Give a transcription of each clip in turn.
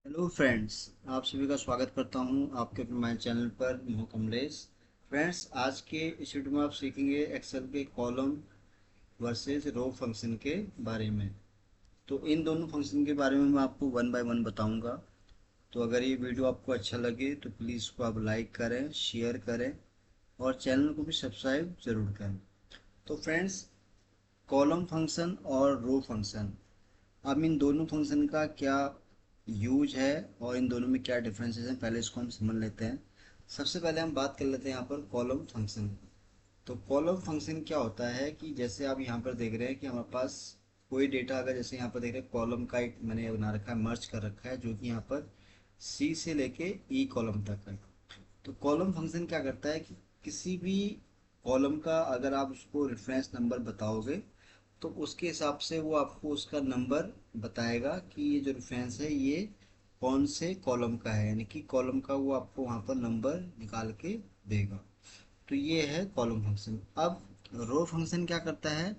Hello friends. आप सभी का स्वागत करता हूं आपके अपने माय चैनल पर। मैं कमलेश। फ्रेंड्स, आज के इस वीडियो में आप सीखेंगे एक्सेल के कॉलम वर्सेस रो फंक्शन के बारे में। तो इन दोनों फंक्शन के बारे में मैं आपको वन बाय वन बताऊंगा। तो अगर ये वीडियो आपको अच्छा लगे तो प्लीज़ इसको आप लाइक करें, शेयर करें और चैनल को भी सब्सक्राइब ज़रूर करें। तो फ्रेंड्स, कॉलम फंक्शन और रो फंक्शन, अब इन दोनों फंक्शन का क्या यूज है और इन दोनों में क्या डिफरेंसेस हैं, पहले इसको हम समझ लेते हैं। सबसे पहले हम बात कर लेते हैं यहाँ पर कॉलम फंक्शन। तो कॉलम फंक्शन क्या होता है कि जैसे आप यहाँ पर देख रहे हैं कि हमारे पास कोई डेटा, अगर जैसे यहाँ पर देख रहे हैं कॉलम का एक मैंने बना रखा है, मर्ज कर रखा है, जो कि यहाँ पर सी से लेके ई कॉलम तक है। तो कॉलम फंक्शन क्या करता है कि किसी भी कॉलम का अगर आप उसको रेफरेंस नंबर बताओगे तो उसके हिसाब से वो आपको उसका नंबर बताएगा कि ये जो रेफरेंस है ये कौन से कॉलम का है, यानी कि कॉलम का वो आपको वहाँ पर नंबर निकाल के देगा। तो ये है कॉलम फंक्शन। अब रो फंक्शन क्या करता है,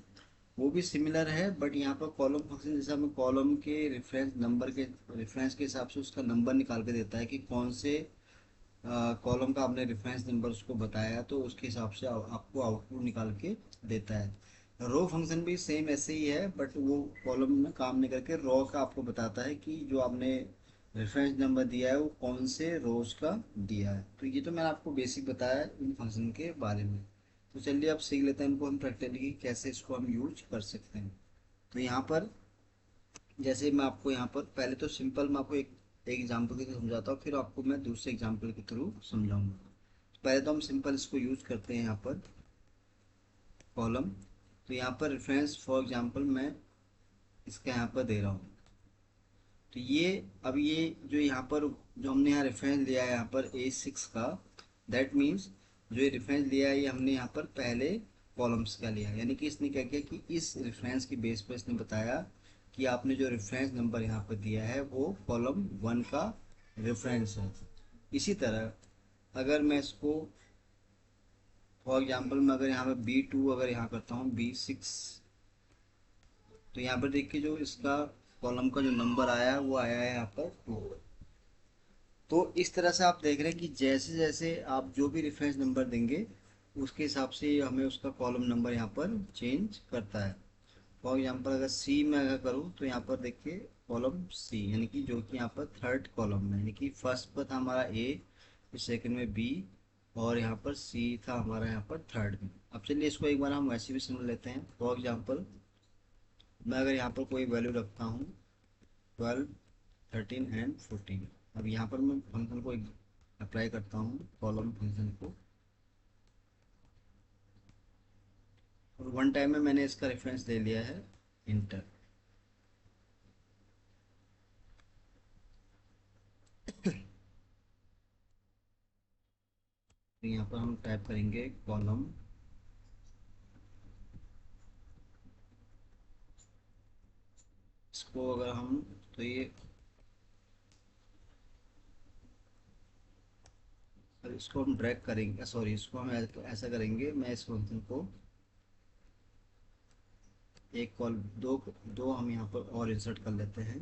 वो भी सिमिलर है, बट यहाँ पर कॉलम फंक्शन जैसे हमें कॉलम के रेफरेंस नंबर के रेफरेंस के हिसाब से उसका नंबर निकाल के देता है कि कौन से कॉलम का आपने रेफरेंस नंबर उसको बताया, तो उसके हिसाब से आपको आउटपुट निकाल के देता है। रो फंक्शन भी सेम ऐसे ही है, बट वो कॉलम में काम नहीं करके रो का आपको बताता है कि जो आपने रेफरेंस नंबर दिया है वो कौन से रोज का दिया है। तो ये तो मैंने आपको बेसिक बताया इन फंक्शन के बारे में। तो चलिए अब सीख लेते हैं इनको हम प्रैक्टिकली कैसे इसको हम यूज कर सकते हैं। तो यहाँ पर जैसे मैं आपको यहाँ पर पहले तो सिंपल मैं आपको एक एग्जांपल के थ्रू समझाता हूँ, फिर आपको मैं दूसरे एग्जांपल के थ्रू समझाऊंगा। पहले तो हम सिंपल इसको यूज करते हैं यहाँ पर कॉलम। तो यहाँ पर रेफरेंस फॉर एग्जांपल मैं इसका यहाँ पर दे रहा हूँ। तो ये अब ये जो यहाँ पर जो हमने यहाँ रेफरेंस लिया है यहाँ पर A6 का, दैट मीन्स जो ये रेफरेंस लिया है ये हमने यहाँ पर पहले कॉलम्स का लिया है। यानी कि इसने क्या किया कि इस रेफरेंस की बेस पर इसने बताया कि आपने जो रेफरेंस नंबर यहाँ पर दिया है वो कॉलम 1 का रेफरेंस है। इसी तरह अगर मैं इसको फॉर एग्जांपल मैं अगर यहाँ पे B2 अगर यहाँ करता हूँ B6, तो यहाँ पर देखिए जो इसका कॉलम का जो नंबर आया है वो आया है यहाँ पर 2। तो इस तरह से आप देख रहे हैं कि जैसे जैसे आप जो भी रेफरेंस नंबर देंगे उसके हिसाब से हमें उसका कॉलम नंबर यहाँ पर चेंज करता है। फॉर एग्जांपल अगर सी में अगर करूँ तो यहाँ पर देखिए कॉलम सी, यानी कि जो कि यहाँ पर थर्ड कॉलम में, यानी कि फर्स्ट पर था हमारा ए, फिर सेकंड में बी, और यहाँ पर सी था हमारा यहाँ पर थर्ड में। अब चलिए इसको एक बार हम वैसे भी समझ लेते हैं। फॉर एग्जांपल मैं अगर यहाँ पर कोई वैल्यू रखता हूँ 12, 13 एंड 14। अब यहाँ पर मैं फंक्शन को अप्लाई करता हूँ कॉलम फंक्शन को, और वन टाइम में मैंने इसका रेफरेंस ले लिया है इंटर। तो यहाँ पर हम टाइप करेंगे कॉलम, इसको अगर हम, तो ये अब इसको हम ड्रैग करेंगे, सॉरी इसको हम ऐसा करेंगे, मैं इस फंक्शन को एक कॉल दो दो हम यहाँ पर और इंसर्ट कर लेते हैं।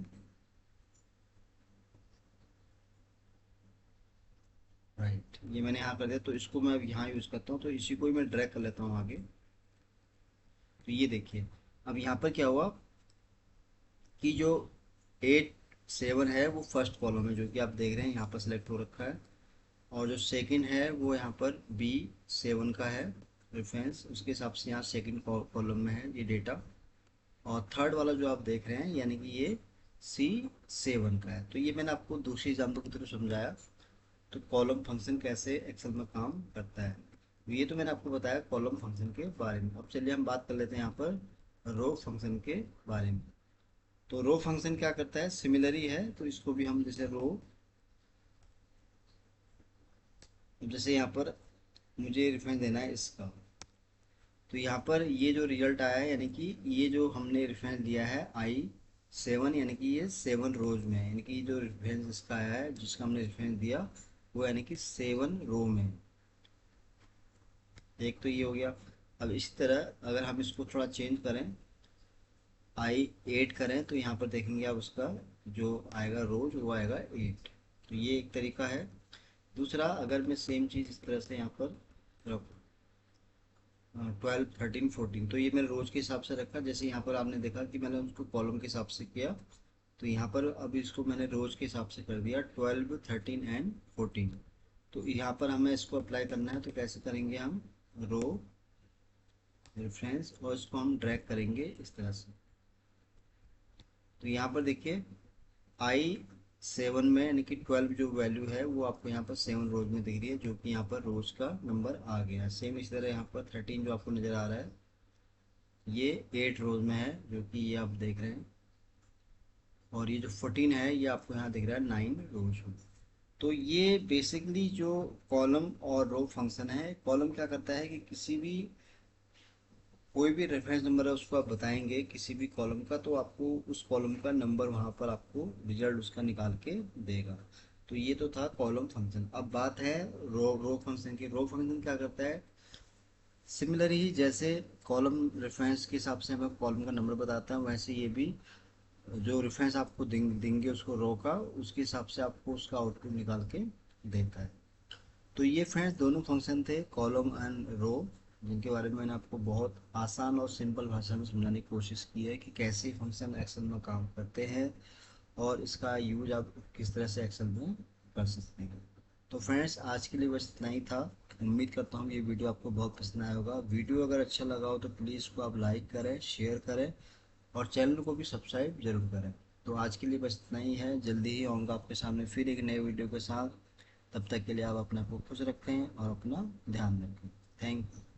राइट, ये मैंने यहाँ कर दिया, तो इसको मैं अब यहाँ यूज़ करता हूँ, तो इसी को ही मैं ड्रैग कर लेता हूँ आगे। तो ये देखिए अब यहाँ पर क्या हुआ कि जो 8 7 है वो फर्स्ट कॉलम है, जो कि आप देख रहे हैं यहाँ पर सिलेक्ट हो रखा है। और जो सेकंड है वो यहाँ पर B7 का है रेफरेंस, उसके हिसाब से यहाँ सेकंड कॉलम में है ये डेटा। और थर्ड वाला जो आप देख रहे हैं यानी कि ये C7 का है। तो ये मैंने आपको दूसरी एग्जाम्पल की तरफ समझाया तो कॉलम फंक्शन कैसे एक्सेल में काम करता है। तो ये तो मैंने आपको बताया कॉलम फंक्शन के बारे में। अब चलिए हम बात कर लेते हैं यहाँ पर रो फंक्शन के बारे में। तो रो फंक्शन क्या करता है, सिमिलर ही है, तो इसको भी हम जैसे रो, जैसे यहाँ पर मुझे रेफरेंस देना है इसका, तो यहाँ पर ये जो रिजल्ट आया है यानी कि ये जो हमने रेफरेंस दिया है I7, यानी कि ये 7 रोज में है, यानी कि जो रेफरेंस इसका आया है जिसका हमने रेफरेंस दिया वो यानी कि 7 रो में। एक तो ये हो गया। अब इसी तरह अगर हम इसको थोड़ा चेंज करें I8 करें तो यहाँ पर देखेंगे आप उसका जो आएगा रोज वो आएगा 8। तो ये एक तरीका है। दूसरा, अगर मैं सेम चीज़ इस तरह से यहाँ पर रखूँ 12 13 14, तो ये मैंने रोज के हिसाब से रखा। जैसे यहाँ पर आपने देखा कि मैंने उसको कॉलम के हिसाब से किया, तो यहाँ पर अब इसको मैंने रोज के हिसाब से कर दिया 12 13 एंड 14। तो यहाँ पर हमें इसको अप्लाई करना है, तो कैसे करेंगे हम, रो रेफरेंस और इसको हम ड्रैग करेंगे इस तरह से। तो यहाँ पर देखिए I7 में यानी कि 12 जो वैल्यू है वो आपको यहाँ पर 7 रोज में दिख रही है, जो कि यहाँ पर रोज का नंबर आ गया है। सेम इसी तरह यहाँ पर 13 जो आपको नज़र आ रहा है ये 8 रोज में है, जो कि ये आप देख रहे हैं। और ये जो 14 है ये आपको यहाँ दिख रहा है 9 रोज में। तो ये बेसिकली जो कॉलम और रो फंक्शन है, कॉलम क्या करता है कि किसी भी कोई भी रेफरेंस नंबर है उसको आप बताएंगे किसी भी कॉलम का, तो आपको उस कॉलम का नंबर वहाँ पर आपको रिजल्ट उसका निकाल के देगा। तो ये तो था कॉलम फंक्शन। अब बात है रो फंक्शन की। रो फंक्शन क्या करता है, सिमिलर ही जैसे कॉलम रेफरेंस के हिसाब से हमें कॉलम का नंबर बताता है, वैसे ये भी जो रेफरेंस आपको देंगे उसको रो का, उसके हिसाब से आपको उसका आउटपुट निकाल के देता है। तो ये फ्रेंड्स दोनों फंक्शन थे, कॉलम एंड रो, जिनके बारे में मैंने आपको बहुत आसान और सिंपल भाषा में समझाने की कोशिश की है कि कैसे फंक्शन एक्सेल में काम करते हैं और इसका यूज आप किस तरह से एक्सेल में कर सकते हैं। तो फ्रेंड्स आज के लिए बस इतना ही था। उम्मीद करता हूँ ये वीडियो आपको बहुत पसंद आया होगा। वीडियो अगर अच्छा लगा हो तो प्लीज़ इसको आप लाइक करें, शेयर करें और चैनल को भी सब्सक्राइब जरूर करें। तो आज के लिए बस इतना ही है, जल्दी ही आऊँगा आपके सामने फिर एक नए वीडियो के साथ। तब तक के लिए आप अपने आप को खुश रखें और अपना ध्यान रखें। Thank you.